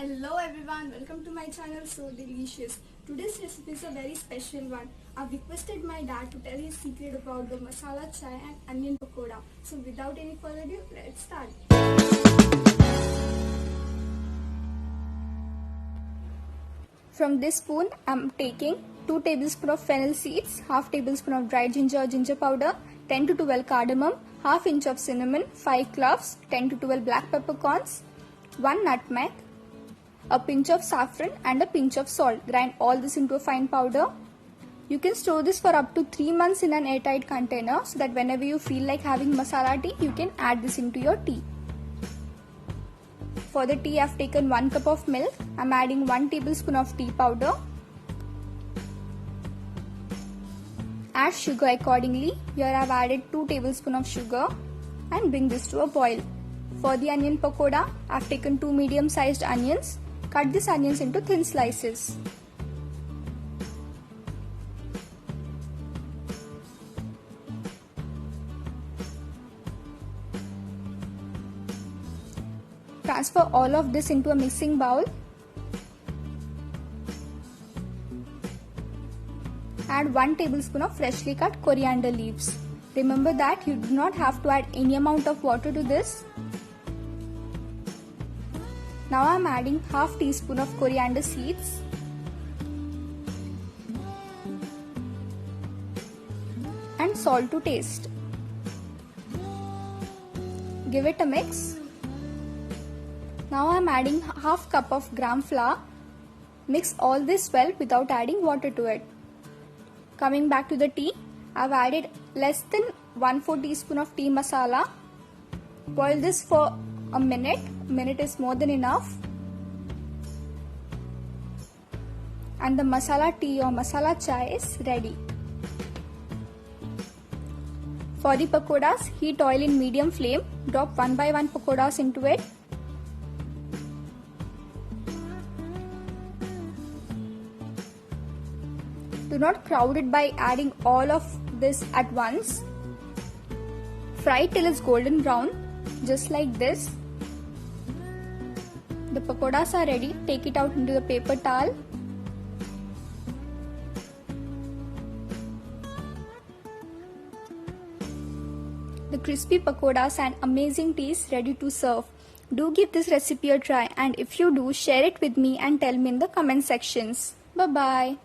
Hello everyone, welcome to my channel So Delicious. Today's recipe is a very special one. I've requested my dad to tell his secret about the masala chai and onion pakoda. So without any further ado, let's start. From this spoon, I'm taking 2 tablespoons of fennel seeds, half tablespoon of dried ginger powder, 10 to 12 cardamom, half inch of cinnamon, 5 cloves, 10 to 12 black peppercorns, 1 nutmeg, a pinch of saffron and a pinch of salt. Grind all this into a fine powder. You can store this for up to 3 months in an airtight container so that whenever you feel like having masala tea, you can add this into your tea. For the tea, I have taken 1 cup of milk. I am adding 1 tablespoon of tea powder. Add sugar accordingly. Here I have added 2 tablespoons of sugar and bring this to a boil. For the onion pakoda, I have taken 2 medium-sized onions. Cut these onions into thin slices. Transfer all of this into a mixing bowl. Add 1 tablespoon of freshly cut coriander leaves. Remember that you do not have to add any amount of water to this. Now I am adding half teaspoon of coriander seeds and salt to taste. Give it a mix. Now I am adding half cup of gram flour. Mix all this well without adding water to it. Coming back to the tea, I have added less than 1/4 teaspoon of tea masala. Boil this for a minute. A minute is more than enough. And the masala tea or masala chai is ready. For the pakodas, heat oil in medium flame. Drop 1 by 1 pakodas into it. Do not crowd it by adding all of this at once. Fry till it's golden brown, just like this. The pakodas are ready. Take it out into the paper towel. The crispy pakodas and amazing tea is ready to serve. Do give this recipe a try, and if you do, share it with me and tell me in the comment sections. Bye bye.